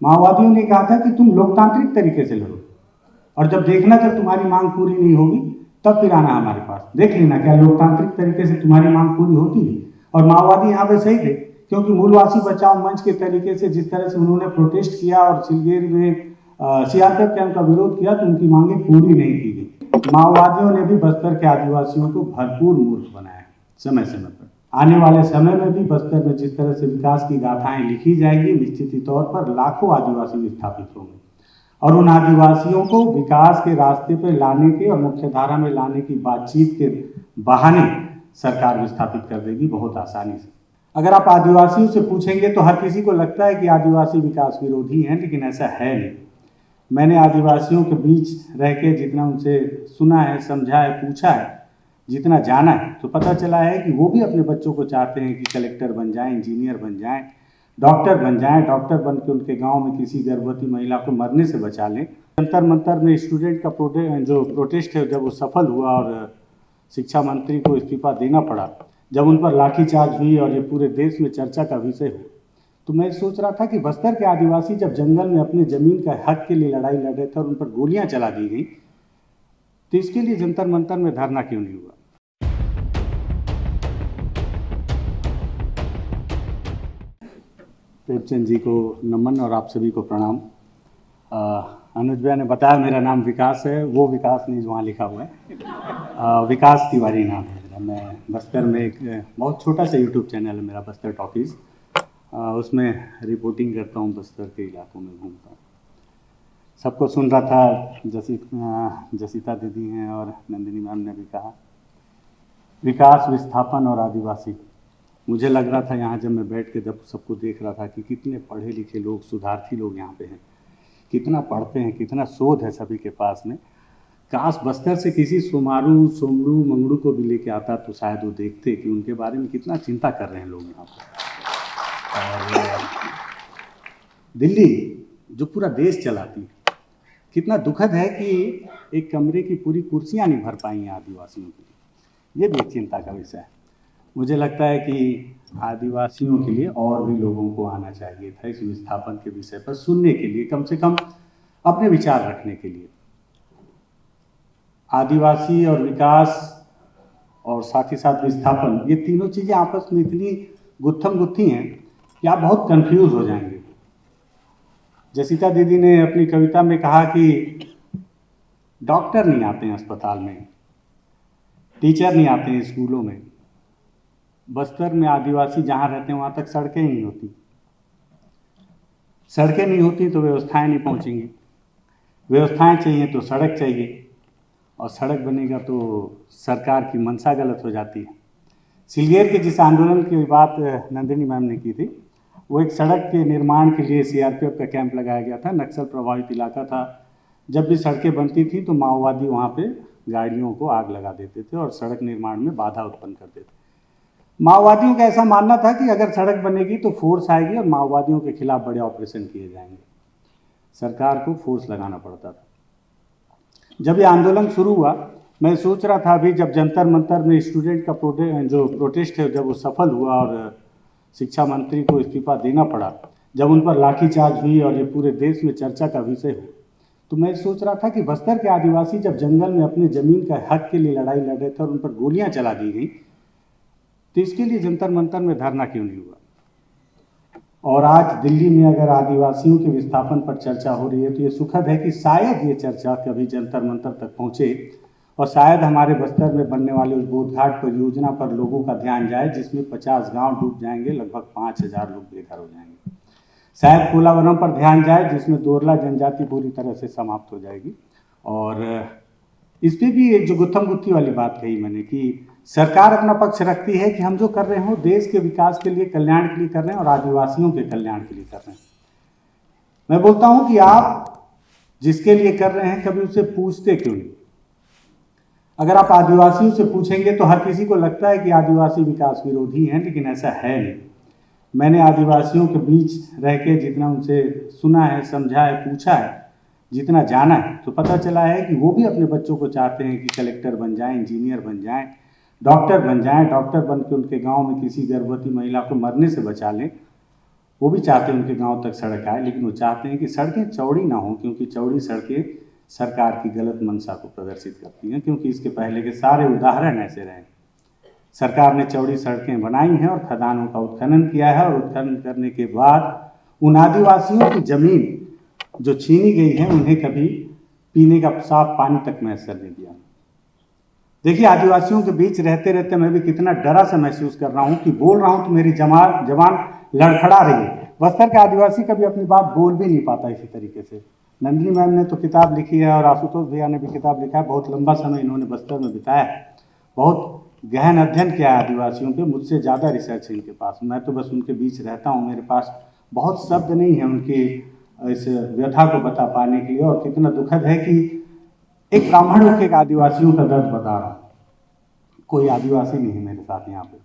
माओवादियों ने कहा था कि तुम लोकतांत्रिक तरीके से लड़ो और जब देखना जब तुम्हारी मांग पूरी नहीं होगी तब फिर आना हमारे पास, देख लेना क्या लोकतांत्रिक तरीके से तुम्हारी मांग पूरी होती है। और माओवादी यहाँ पे सही थे, क्योंकि मूलवासी बचाओ मंच के तरीके से जिस तरह से उन्होंने प्रोटेस्ट किया और सिलगेर में सीआरपीएफ कैंप का विरोध किया तो उनकी मांगे पूरी नहीं की गई। माओवादियों ने भी बस्तर के आदिवासियों को भरपूर मूर्ख बनाया समय समय पर। आने वाले समय में भी बस्तर में जिस तरह से विकास की गाथाएं लिखी जाएगी, निश्चित ही तौर पर लाखों आदिवासी विस्थापित होंगे और उन आदिवासियों को विकास के रास्ते पर लाने के और मुख्यधारा में लाने की बातचीत के बहाने सरकार विस्थापित कर देगी बहुत आसानी से। अगर आप आदिवासियों से पूछेंगे तो हर किसी को लगता है कि आदिवासी विकास विरोधी हैं, लेकिन ऐसा है नहीं। मैंने आदिवासियों के बीच रह के जितना उनसे सुना है, समझा है, पूछा है, जितना जाना है, तो पता चला है कि वो भी अपने बच्चों को चाहते हैं कि कलेक्टर बन जाएं, इंजीनियर बन जाएं, डॉक्टर बन जाएं, डॉक्टर बन के उनके गांव में किसी गर्भवती महिला को मरने से बचा लें। जंतर मंतर में स्टूडेंट का जो प्रोटेस्ट है जब वो सफल हुआ और शिक्षा मंत्री को इस्तीफा देना पड़ा, जब उन पर लाठीचार्ज हुई और ये पूरे देश में चर्चा का विषय हुआ, तो मैं सोच रहा था कि बस्तर के आदिवासी जब जंगल में अपने जमीन का हक के लिए लड़ाई लड़ रहे थे और उन पर गोलियां चला दी गई, तो इसके लिए जंतर मंतर में धरना क्यों नहीं हुआ। प्रेमचंद जी को नमन और आप सभी को प्रणाम। अनुज भैया ने बताया मेरा नाम विकास है, वो विकास नहीं जो वहाँ लिखा हुआ है। विकास तिवारी नाम है मेरा। मैं बस्तर में एक बहुत छोटा सा यूट्यूब चैनल है मेरा, बस्तर टॉकीज़, उसमें रिपोर्टिंग करता हूँ, बस्तर के इलाकों में घूमता हूँ। सबको सुन रहा था, जसिता दीदी हैं और नंदिनी मैम ने भी कहा विकास, विस्थापन और आदिवासी। मुझे लग रहा था यहाँ जब मैं बैठ के जब सबको देख रहा था कि कितने पढ़े लिखे लोग, सुधार्थी लोग यहाँ पे हैं, कितना पढ़ते हैं, कितना शोध है सभी के पास में। काश बस्तर से किसी सोमारू, सोमरू, मंगड़ू को भी लेके आता तो शायद वो देखते कि उनके बारे में कितना चिंता कर रहे हैं लोग यहाँ पर। और दिल्ली जो पूरा देश चलाती है, कितना दुखद है कि एक कमरे की पूरी कुर्सियाँ नहीं भर पाई हैं आदिवासियों की। ये भी एक चिंता का विषय है। मुझे लगता है कि आदिवासियों के लिए और भी लोगों को आना चाहिए था इस विस्थापन के विषय पर सुनने के लिए, कम से कम अपने विचार रखने के लिए। आदिवासी और विकास और साथ ही साथ विस्थापन, ये तीनों चीज़ें आपस में इतनी गुत्थम गुत्थी हैं कि आप बहुत कंफ्यूज हो जाएंगे। जसिता दीदी ने अपनी कविता में कहा कि डॉक्टर नहीं आते हैं अस्पताल में, टीचर नहीं आते हैं स्कूलों में। बस्तर में आदिवासी जहाँ रहते हैं वहाँ तक सड़कें नहीं होती। सड़कें नहीं होती तो व्यवस्थाएं नहीं पहुँचेंगी, व्यवस्थाएं चाहिए तो सड़क चाहिए, और सड़क बनेगा तो सरकार की मंशा गलत हो जाती है। सिलगेर के जिस आंदोलन की बात नंदिनी मैम ने की थी, वो एक सड़क के निर्माण के लिए सीआरपीएफ का कैंप लगाया गया था। नक्सल प्रभावित इलाका था। जब भी सड़कें बनती थी तो माओवादी वहाँ पे गाड़ियों को आग लगा देते थे और सड़क निर्माण में बाधा उत्पन्न करते थे। माओवादियों का ऐसा मानना था कि अगर सड़क बनेगी तो फोर्स आएगी और माओवादियों के खिलाफ बड़े ऑपरेशन किए जाएंगे। सरकार को फोर्स लगाना पड़ता था। जब ये आंदोलन शुरू हुआ, मैं सोच रहा था अभी जब जंतर मंतर में स्टूडेंट का जो प्रोटेस्ट है जब वो सफल हुआ और शिक्षा मंत्री को इस्तीफा देना पड़ा, जब उन पर लाठीचार्ज हुई और ये पूरे देश में चर्चा का विषय हो, तो मैं सोच रहा था कि बस्तर के आदिवासी जब जंगल में अपने ज़मीन का हक के लिए लड़ाई लड़ रहे थे और उन पर गोलियां चला दी गई, तो इसके लिए जंतर मंतर में धरना क्यों नहीं हुआ। और आज दिल्ली में अगर आदिवासियों के विस्थापन पर चर्चा हो रही है तो ये सुखद है कि शायद ये चर्चा कभी जंतर मंतर तक पहुँचे और शायद हमारे बस्तर में बनने वाले उस बोधघाट परियोजना पर लोगों का ध्यान जाए, जिसमें 50 गांव डूब जाएंगे, लगभग 5000 लोग बेघर हो जाएंगे। शायद पोलावरम पर ध्यान जाए, जिसमें दोरला जनजाति पूरी तरह से समाप्त हो जाएगी। और इस पर भी एक जो गुत्थम गुत्थी वाली बात कही मैंने कि सरकार अपना पक्ष रखती है कि हम जो कर रहे हो देश के विकास के लिए, कल्याण के लिए कर रहे हैं और आदिवासियों के कल्याण के लिए कर रहे हैं। मैं बोलता हूं कि आप जिसके लिए कर रहे हैं कभी उससे पूछते क्यों नहीं। अगर आप आदिवासियों से पूछेंगे तो हर किसी को लगता है कि आदिवासी विकास विरोधी हैं, लेकिन ऐसा है नहीं। मैंने आदिवासियों के बीच रह के जितना उनसे सुना है, समझा है, पूछा है, जितना जाना है, तो पता चला है कि वो भी अपने बच्चों को चाहते हैं कि कलेक्टर बन जाएं, इंजीनियर बन जाएं, डॉक्टर बन जाएं, डॉक्टर बन के उनके गांव में किसी गर्भवती महिला को मरने से बचा लें। वो भी चाहते हैं उनके गांव तक सड़क आए, लेकिन वो चाहते हैं कि सड़कें चौड़ी ना हो, क्योंकि चौड़ी सड़कें सरकार की गलत मंशा को प्रदर्शित करती हैं। क्योंकि इसके पहले के सारे उदाहरण ऐसे रहे, सरकार ने चौड़ी सड़कें बनाई हैं और खदानों का उत्खनन किया है, और उत्खनन करने के बाद उन आदिवासियों की जमीन जो छीनी गई है उन्हें कभी पीने का साफ पानी तक मैसर नहीं दिया। देखिए, आदिवासियों के बीच रहते रहते मैं भी कितना डरा सा महसूस कर रहा हूँ कि बोल रहा हूँ तो मेरी जबान लड़खड़ा रही है। बस्तर के आदिवासी कभी अपनी बात बोल भी नहीं पाता इसी तरीके से। नंदिनी मैम ने तो किताब लिखी है और आशुतोष भैया ने भी किताब लिखा है, बहुत लंबा समय इन्होंने बस्तर में बिताया है, बहुत गहन अध्ययन किया है आदिवासियों पे, मुझसे ज़्यादा रिसर्च है इनके पास। मैं तो बस उनके बीच रहता हूँ, मेरे पास बहुत शब्द नहीं है उनकी इस व्यथा को बता पाने के लिए। और कितना दुखद है कि एक ब्राह्मण होकर एक आदिवासियों का दर्द बता रहा हूँ, कोई आदिवासी नहीं है मेरे साथ यहाँ पे।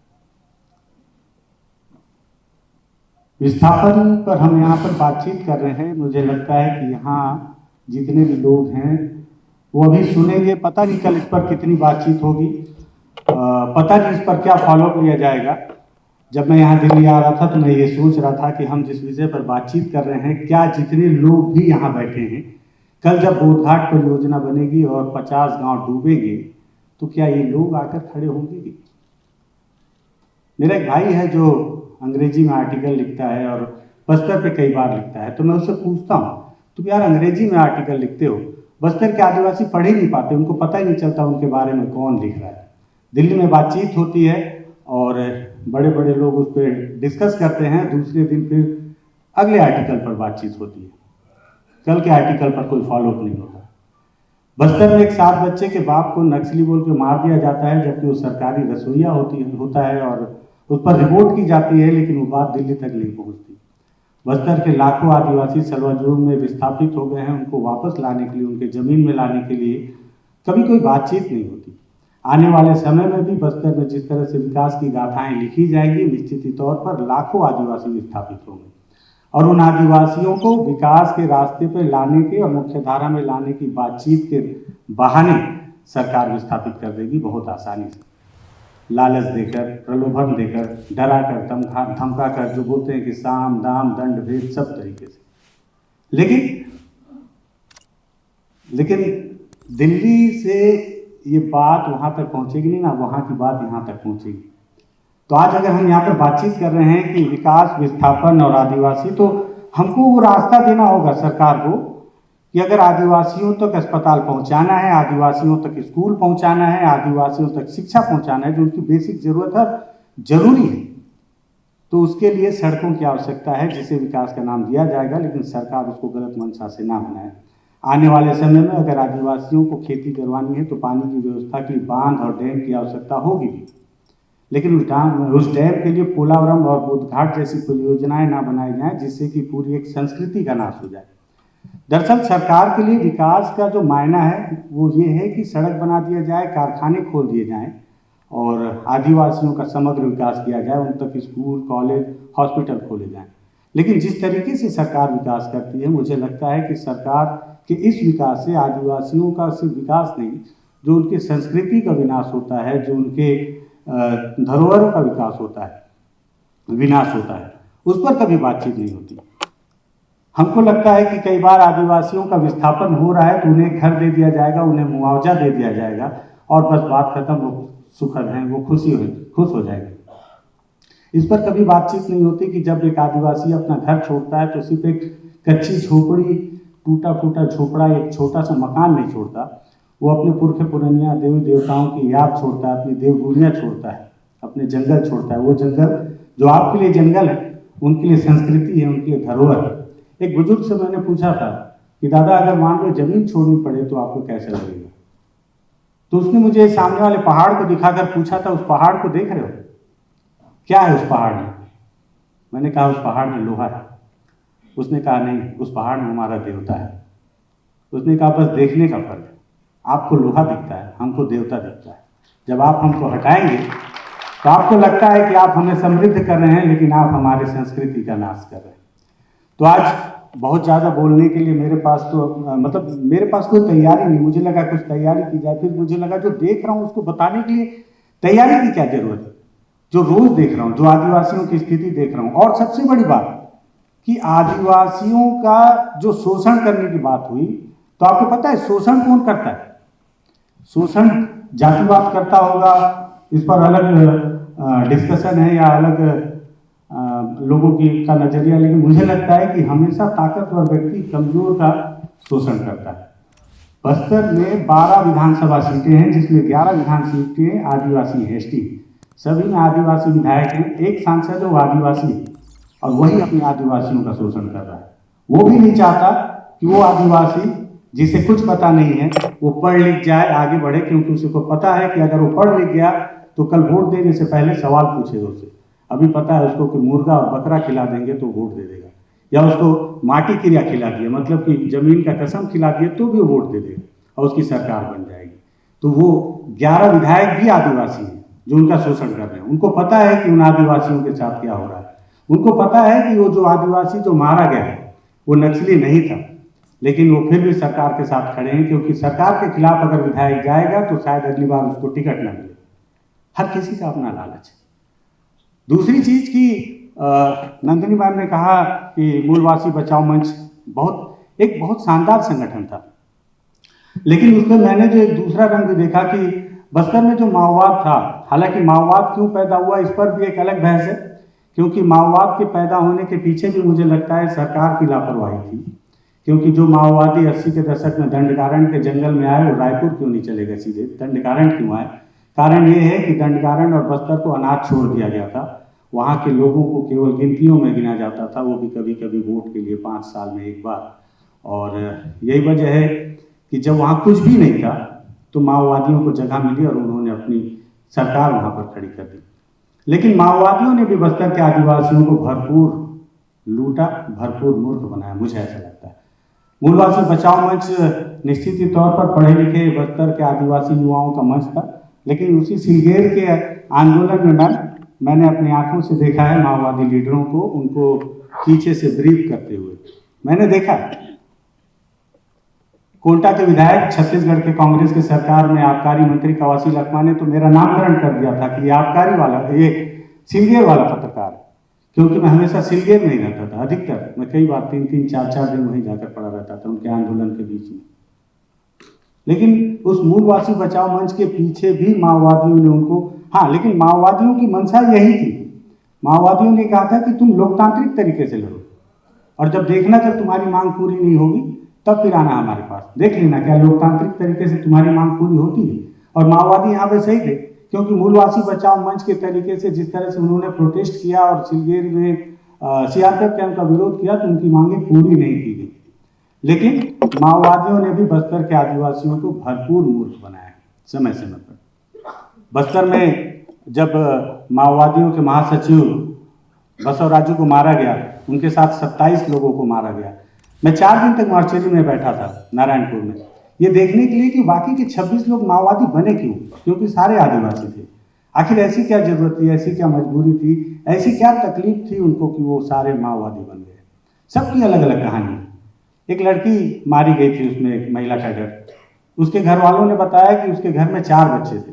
विस्थापन पर हम यहाँ पर बातचीत कर रहे हैं, मुझे लगता है कि यहाँ जितने भी लोग हैं वो अभी सुनेंगे, पता नहीं कल इस पर कितनी बातचीत होगी, पता नहीं इस पर क्या फॉलोअप लिया जाएगा। जब मैं यहाँ दिल्ली आ रहा था तो मैं ये सोच रहा था कि हम जिस विषय पर बातचीत कर रहे हैं, क्या जितने लोग भी यहाँ बैठे हैं, कल जब बोधघाट परियोजना बनेगी और 50 गांव डूबेंगे तो क्या ये लोग आकर खड़े होंगे? मेरा एक भाई है जो अंग्रेजी में आर्टिकल लिखता है और बस्तर पे कई बार लिखता है, तो मैं उससे पूछता हूँ, तुम यार अंग्रेजी में आर्टिकल लिखते हो, बस्तर के आदिवासी पढ़ ही नहीं पाते, उनको पता ही नहीं चलता उनके बारे में कौन लिख रहा है। दिल्ली में बातचीत होती है और बड़े बड़े लोग उस पर डिस्कस करते हैं, दूसरे दिन फिर अगले आर्टिकल पर बातचीत होती है, कल के आर्टिकल पर कोई फॉलोअप नहीं होता। बस्तर में एक 7 बच्चे के बाप को नक्सली बोल के मार दिया जाता है, जबकि वो सरकारी रसोईया होता है और उस पर रिपोर्ट की जाती है, लेकिन वो बात दिल्ली तक नहीं पहुंचती। बस्तर के लाखों आदिवासी सलवाजुड़ में विस्थापित हो गए हैं, उनको वापस लाने के लिए, उनके जमीन में लाने के लिए कभी कोई बातचीत नहीं होती। आने वाले समय में भी बस्तर में जिस तरह से विकास की गाथाएं लिखी जाएंगी, निश्चित ही तौर पर लाखों आदिवासी विस्थापित होंगे और उन आदिवासियों को विकास के रास्ते पर लाने के और मुख्यधारा में लाने की बातचीत के बहाने सरकार विस्थापित कर देगी बहुत आसानी से, लालच देकर, प्रलोभन देकर, डरा कर, धमका कर, जो बोलते हैं कि साम दाम दंड भेद सब तरीके से। लेकिन दिल्ली से ये बात वहां तक पहुंचेगी नहीं ना, वहां की बात यहां तक पहुंचेगी। तो आज अगर हम यहाँ पर बातचीत कर रहे हैं कि विकास, विस्थापन और आदिवासी, तो हमको वो रास्ता देना होगा सरकार को कि अगर आदिवासियों तक अस्पताल पहुंचाना है, आदिवासियों तक स्कूल पहुंचाना है, आदिवासियों तक शिक्षा पहुंचाना है, जो उनकी बेसिक जरूरत है, जरूरी है, तो उसके लिए सड़कों की आवश्यकता है, जिसे विकास का नाम दिया जाएगा, लेकिन सरकार उसको गलत मंशा से ना बनाए। आने वाले समय में अगर आदिवासियों को खेती करवानी है तो पानी की व्यवस्था के लिए बांध और डैम की आवश्यकता होगी भी, लेकिन उस डैम के लिए पोलावरम और बोधघाट जैसी परियोजनाएं ना बनाई जाएं, जिससे कि पूरी एक संस्कृति का नाश हो जाए। दरअसल सरकार के लिए विकास का जो मायना है वो ये है कि सड़क बना दिया जाए, कारखाने खोल दिए जाएं और आदिवासियों का समग्र विकास किया जाए, उन तक स्कूल, कॉलेज, हॉस्पिटल खोले जाएं। लेकिन जिस तरीके से सरकार विकास करती है, मुझे लगता है कि सरकार के इस विकास से आदिवासियों का सिर्फ विकास नहीं, जो उनकी संस्कृति का विनाश होता है, जो उनके धरोहरों का विनाश होता है, उस पर कभी बातचीत नहीं होती। हमको लगता है कि कई बार आदिवासियों का विस्थापन हो रहा है तो उन्हें घर दे दिया जाएगा, उन्हें मुआवजा दे दिया जाएगा और बस बात खत्म, वो सुखद हैं, वो खुश हो जाएंगे। इस पर कभी बातचीत नहीं होती कि जब एक आदिवासी अपना घर छोड़ता है तो सिर्फ एक कच्ची झोपड़ी, टूटा फूटा झोपड़ा, एक छोटा सा मकान नहीं छोड़ता, वो अपने पुरखे पुरनिया देवी देवताओं की याद छोड़ता है, अपनी देवभूमियाँ छोड़ता है, अपने जंगल छोड़ता है। वो जंगल जो आपके लिए जंगल है, उनके लिए संस्कृति है, उनके लिए धरोहर है। एक बुजुर्ग से मैंने पूछा था कि दादा अगर मान लो जमीन छोड़नी पड़े तो आपको कैसा लगेगा? तो उसने मुझे सामने वाले पहाड़ को दिखाकर पूछा था, उस पहाड़ को देख रहे हो, क्या है उस पहाड़ में? मैंने कहा उस पहाड़ में लोहा है। उसने कहा नहीं, उस पहाड़ में हमारा देवता है। उसने कहा बस देखने का फर्क है, आपको लोहा दिखता है, हमको देवता दिखता है। जब आप हमको हटाएंगे तो आपको लगता है कि आप हमें समृद्ध कर रहे हैं, लेकिन आप हमारी संस्कृति का नाश कर रहे हैं। तो आज बहुत ज़्यादा बोलने के लिए मेरे पास तो मेरे पास कोई तैयारी नहीं। मुझे लगा कुछ तैयारी की जाए, फिर मुझे लगा जो देख रहा हूँ उसको बताने के लिए तैयारी की क्या जरूरत है, जो रोज देख रहा हूँ, जो आदिवासियों की स्थिति देख रहा हूँ। और सबसे बड़ी बात, कि आदिवासियों का जो शोषण करने की बात हुई, तो आपको पता है शोषण कौन करता है? शोषण जातिवाद करता होगा, इस पर अलग डिस्कशन है या अलग लोगों की का नजरिया, लेकिन मुझे लगता है कि हमेशा ताकतवर व्यक्ति कमजोर का शोषण करता है। बस्तर में 12 विधानसभा सीटें हैं, जिसमें 11 विधानसभा सीटें आदिवासी हैं, एसटी, सभी में आदिवासी विधायक हैं। एक सांसद है वो आदिवासी है और वही अपने आदिवासियों का शोषण कर रहा है। वो भी नहीं चाहता कि वो आदिवासी जिसे कुछ पता नहीं है वो पढ़ लिख जाए, आगे बढ़े, क्योंकि उसे को पता है कि अगर वो पढ़ लिख गया तो कल वोट देने से पहले सवाल पूछेगा उससे। अभी पता है उसको कि मुर्गा और बकरा खिला देंगे तो वोट दे देगा, या उसको माटी क्रिया खिला दिया, मतलब कि जमीन का कसम खिला दिया तो भी वो वोट दे देगा और उसकी सरकार बन जाएगी। तो वो 11 विधायक भी आदिवासी हैं जो उनका शोषण कर रहे हैं। उनको पता है कि उन आदिवासियों के साथ क्या हो रहा है। उनको पता है कि वो जो आदिवासी जो मारा गया है वो नक्सली नहीं था, लेकिन वो फिर भी सरकार के साथ खड़े हैं, क्योंकि सरकार के खिलाफ अगर विधायक जाएगा तो शायद अगली बार उसको टिकट न मिले। हर किसी का अपना लालच है। दूसरी चीज की नंदिनी मैम ने कहा कि मूलवासी बचाओ मंच बहुत शानदार संगठन था, लेकिन उसमें मैंने जो एक दूसरा रंग देखा कि बस्तर में जो माओवाद था, हालांकि माओवाद क्यों पैदा हुआ इस पर भी एक अलग बहस है, क्योंकि माओवाद के पैदा होने के पीछे भी मुझे लगता है सरकार की लापरवाही थी। क्योंकि जो माओवादी 80 के दशक में दंडकारण्य के जंगल में आए वो रायपुर क्यों नहीं चले गए, सीधे दंडकारण्य क्यों आए? कारण ये है कि दंडकारण्य और बस्तर को अनाथ छोड़ दिया गया था। वहाँ के लोगों को केवल गिनतियों में गिना जाता था, वो भी कभी कभी वोट के लिए 5 साल में एक बार। और यही वजह है कि जब वहाँ कुछ भी नहीं था तो माओवादियों को जगह मिली और उन्होंने अपनी सरकार वहाँ पर खड़ी कर दी। लेकिन माओवादियों ने भी बस्तर के आदिवासियों को भरपूर लूटा, भरपूर मूर्ख बनाया, मुझे ऐसा लगता है। मूलवासी बचाओ मंच निश्चित ही तौर पर पढ़े लिखे बस्तर के आदिवासी युवाओं का मंच था, लेकिन उसी सिलगेर के आंदोलन में मैंने अपनी आंखों से देखा है माओवादी लीडरों को, उनको पीछे से ब्रीफ करते हुए मैंने देखा। कोंटा के विधायक छत्तीसगढ़ के कांग्रेस की सरकार में आबकारी मंत्री कवासी लखमा ने तो मेरा नामकरण कर दिया था कि ये आबकारी वाला, ये सिलगेर वाला पत्रकार है, क्योंकि मैं हमेशा सिलगेर में ही रहता था। अधिकतर मैं कई बार 3-3, 4-4 दिन वहीं जाकर पड़ा रहता था उनके आंदोलन के बीच में। लेकिन उस मूलवासी बचाओ मंच के पीछे भी माओवादियों ने उनको, हाँ, लेकिन माओवादियों की मंशा यही थी। माओवादियों ने कहा था कि तुम लोकतांत्रिक तरीके से लड़ो और जब देखना जब तुम्हारी मांग पूरी नहीं होगी तब फिर आना हमारे पास, देख लेना क्या लोकतांत्रिक तरीके से तुम्हारी मांग पूरी होती है। और माओवादी यहाँ पे सही थे, क्योंकि मूलवासी बचाओ मंच के तरीके से जिस तरह से उन्होंने प्रोटेस्ट किया और सिलगेर में सीआरपीएफ कैंप का विरोध किया तो उनकी मांगें पूरी नहीं की गई। लेकिन माओवादियों ने भी बस्तर के आदिवासियों को भरपूर मूर्ख बनाया समय समय पर। बस्तर में जब माओवादियों के महासचिव बसवराजू को मारा गया, उनके साथ 27 लोगों को मारा गया। मैं 4 दिन तक मार्चेरी में बैठा था नारायणपुर में, ये देखने के लिए कि बाकी के 26 लोग माओवादी बने क्यों, क्योंकि सारे आदिवासी थे। आखिर ऐसी क्या जरूरत थी, ऐसी क्या मजबूरी थी, ऐसी क्या तकलीफ थी उनको कि वो सारे माओवादी बन गए? सबकी अलग अलग कहानी। एक लड़की मारी गई थी उसमें, एक महिला कैडर, उसके घर वालों ने बताया कि उसके घर में 4 बच्चे थे,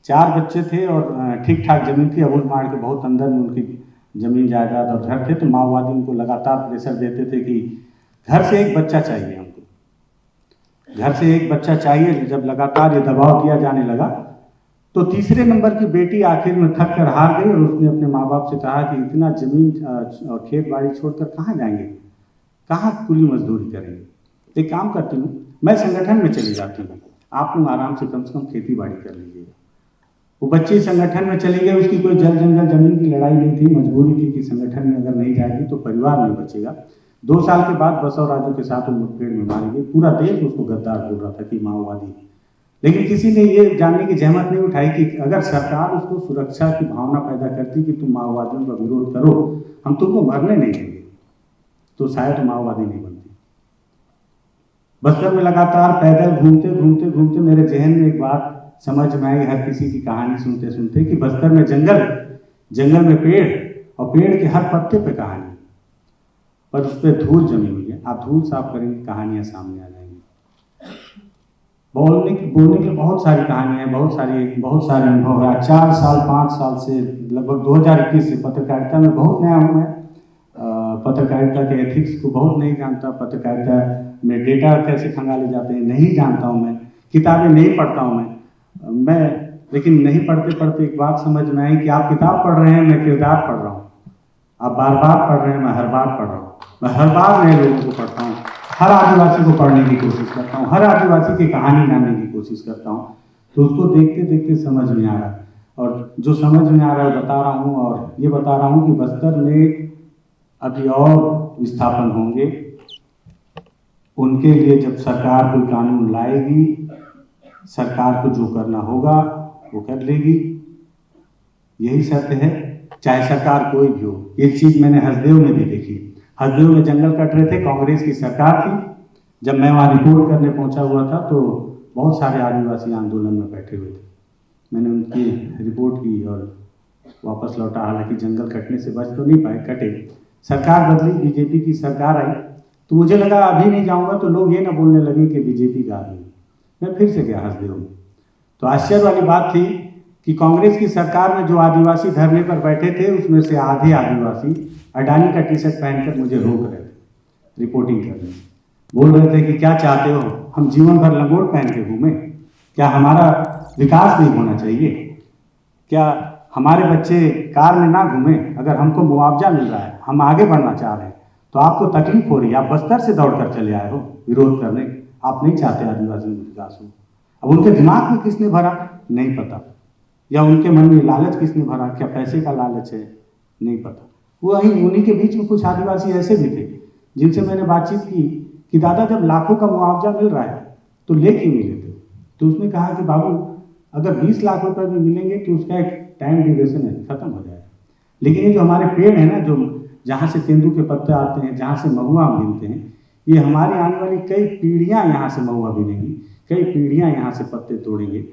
4 बच्चे थे और ठीक ठाक जमीन थी। अबूझ मार के बहुत अंदर में उनकी जमीन जायदाद और घर थे। तो माओवादी उनको लगातार प्रेशर देते थे कि घर से एक बच्चा चाहिए हमको, घर से एक बच्चा चाहिए। जब लगातार ये दबाव दिया जाने लगा तो तीसरे नंबर की बेटी आखिर में थक कर हार गई और उसने अपने माँ बाप से कहा कि इतना जमीन और खेत बाड़ी छोड़कर कहाँ जाएंगे, कहाँ कुली मजदूरी करेंगे। एक काम करती हूँ, मैं संगठन में चली जाती हूँ, आप लोग आराम से कम खेती बाड़ी कर लीजिएगा। वो बच्ची संगठन में चली गई, उसकी कोई जल जंगल जमीन की लड़ाई नहीं थी, मजबूरी थी कि संगठन में अगर नहीं जाएगी तो परिवार नहीं बचेगा। 2 साल के बाद बसवराजू के साथ वो मुठभेड़ में मारी गई। पूरा देश उसको गद्दार बोल रहा था कि माओवादी, लेकिन किसी ने ये जानने की जहमत नहीं उठाई कि अगर सरकार उसको सुरक्षा की भावना पैदा करती कि तुम माओवादियों का विरोध करो, हम तुमको मरने नहीं देंगे, तो शायद माओवादी नहीं बनती। बस्तर में लगातार पैदल घूमते घूमते घूमते मेरे जहन में एक बात समझ में आई, हर किसी की कहानी सुनते सुनते, कि बस्तर में जंगल में पेड़, और पेड़ के हर पत्ते पे कहानी, पर उस पर धूल जमी हुई है। आप धूल साफ करेंगे, कहानियां सामने आ जाएंगी। बोलने की बहुत सारी कहानियां हैं, बहुत सारे अनुभव है। 5 साल से लगभग 2021 से पत्रकारिता में बहुत नया हूँ मैं। पत्रकारिता के एथिक्स को बहुत नहीं जानता, पत्रकारिता में डेटा कैसे खंगाले जाते हैं नहीं जानता हूँ मैं, किताबें नहीं पढ़ता हूँ मैं लेकिन नहीं पढ़ते पढ़ते एक बात समझ में आई कि आप किताब पढ़ रहे हैं, मैं किरदार पढ़ रहा हूँ। आप बार बार पढ़ रहे हैं, मैं हर बार पढ़ रहा हूँ। मैं हर बार नए लोगों को पढ़ता हूँ, हर आदिवासी को पढ़ने की कोशिश करता हूँ, हर आदिवासी की कहानी जानने की कोशिश करता हूँ। तो उसको देखते देखते समझ में आ रहा है, और जो समझ में आ रहा है बता रहा हूँ। और ये बता रहा हूँ कि बस्तर में अभी और विस्थापन होंगे। उनके लिए जब सरकार कोई कानून लाएगी, सरकार को जो करना होगा वो कर लेगी, यही सत्य है, चाहे सरकार कोई भी हो। एक चीज मैंने हसदेव में भी देखी। हसदेव में जंगल कट रहे थे, कांग्रेस की सरकार थी। जब मैं वहाँ रिपोर्ट करने पहुंचा हुआ था तो बहुत सारे आदिवासी आंदोलन में बैठे हुए थे। मैंने उनकी रिपोर्ट की और वापस लौटा। हालांकि जंगल कटने से बच तो नहीं पाए, कटे। सरकार बदली, बीजेपी की सरकार आई, तो मुझे लगा अभी नहीं जाऊंगा तो लोग ये ना बोलने लगे कि बीजेपी का आदमी। मैं फिर से गया हसदेव में, तो आश्चर्य वाली बात थी कि कांग्रेस की सरकार में जो आदिवासी धरने पर बैठे थे उसमें से आधे आदिवासी अडानी का टी शर्ट पहनकर मुझे रोक रहे थे रिपोर्टिंग करने से। बोल रहे थे कि क्या चाहते हो, हम जीवन भर लंगोट पहन के घूमें? क्या हमारा विकास नहीं होना चाहिए? क्या हमारे बच्चे कार में ना घूमें? अगर हमको मुआवजा मिल रहा है, हम आगे बढ़ना चाह रहे हैं, तो आपको तकलीफ हो रही है। आप बस्तर से दौड़कर चले आए हो विरोध करने, आप नहीं चाहते आदिवासी में विकास हो। अब उनके दिमाग में किसने भरा नहीं पता, या उनके मन में लालच किसने भरा, क्या पैसे का लालच है नहीं पता। वहीं उन्हीं के बीच में कुछ आदिवासी ऐसे भी थे जिनसे मैंने बातचीत की कि दादा जब लाखों का मुआवजा मिल रहा है तो ले क्यों नहीं लेते? तो उसने कहा कि बाबू अगर 20 लाख रुपए भी मिलेंगे तो उसका एक टाइम ड्यूरेशन है, खत्म हो जाएगा। लेकिन ये जो हमारे पेड़ है ना, जो जहाँ से तेंदू के पत्ते आते हैं, जहाँ से महुआ हम गिनते हैं, ये हमारी आने वाली कई पीढ़ियाँ यहाँ से महुआ बिनेंगी, कई पीढ़ियाँ यहाँ से पत्ते तोड़ेंगे।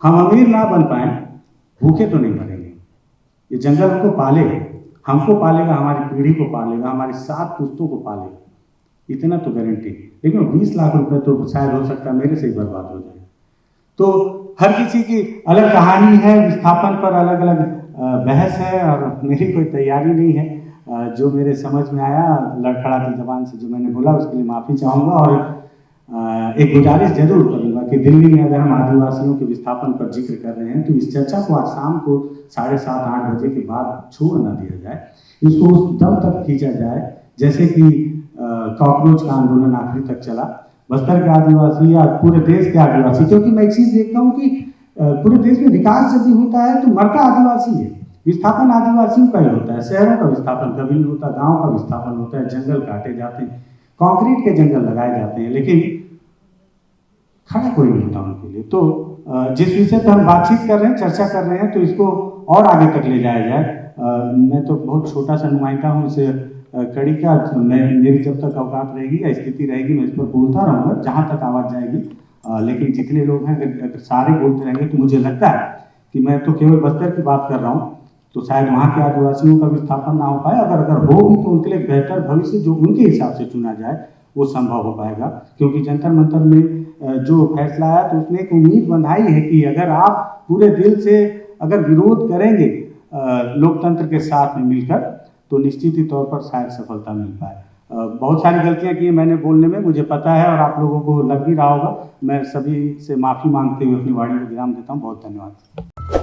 हम अमीर ना बन पाए, भूखे तो नहीं मरेंगे। ये जंगल हमको पालेगा, हमको पालेगा, हमारी पीढ़ी को पालेगा, हमारी 7 पुश्तों को पालेगा, इतना तो गारंटी। लेकिन 20 लाख रुपए तो शायद हो सकता है मेरे से ही बर्बाद हो जाए। तो हर किसी की अलग कहानी है, विस्थापन पर अलग अलग बहस है, और मेरी कोई तैयारी नहीं है। जो मेरे समझ में आया लड़खड़ाती जबान से जो मैंने बोला उसके लिए माफ़ी चाहूँगा। और एक गुजारिश जरूर करूँगा कि दिल्ली में अगर हम आदिवासियों के विस्थापन पर जिक्र कर रहे हैं तो इस चर्चा को आज शाम को 7:30-8 बजे के बाद छोड़ ना दिया जाए। इसको उस दम तक खींचा जाए जैसे कि कॉकरोच का आंदोलन आखिरी तक चला। बस्तर के आदिवासी या पूरे देश के आदिवासी, क्योंकि मैं एक चीज़ देखता हूँ कि पूरे देश में विकास जब भी होता है तो मरता आदिवासी है। विस्थापन आदिवासियों का ही होता है, शहरों का विस्थापन कभी नहीं होता, गांव का विस्थापन होता है, जंगल काटे जाते हैं, कंक्रीट के जंगल लगाए जाते हैं, लेकिन खड़ा कोई नहीं होता उनके लिए। तो जिस विषय पर हम बातचीत कर रहे हैं, चर्चा कर रहे हैं, तो इसको और आगे तक ले जाया जाए। मैं तो बहुत छोटा सा नुमाइंदा हूँ इस कड़ी का। मेरी जब तक औकात रहेगी या स्थिति रहेगी मैं इस पर बोलता रहूँगा जहाँ तक आवाज़ जाएगी। लेकिन जितने लोग हैं अगर सारे बोलते रहेंगे तो मुझे लगता है कि मैं तो केवल बस्तर की बात कर रहा हूँ, तो शायद वहाँ के आदिवासियों का विस्थापन ना हो पाए। अगर हो भी तो उनके लिए बेहतर भविष्य जो उनके हिसाब से चुना जाए वो संभव हो पाएगा। क्योंकि जंतर मंतर में जो फैसला आया तो उसने एक उम्मीद बंधाई है कि अगर आप पूरे दिल से अगर विरोध करेंगे लोकतंत्र के साथ में मिलकर तो निश्चित ही तौर पर शायद सफलता मिल पाए। बहुत सारी गलतियां की मैंने बोलने में, मुझे पता है, और आप लोगों को लग भी रहा होगा। मैं सभी से माफ़ी मांगते हुए अपनी वाणी को विराम देता हूँ। बहुत धन्यवाद।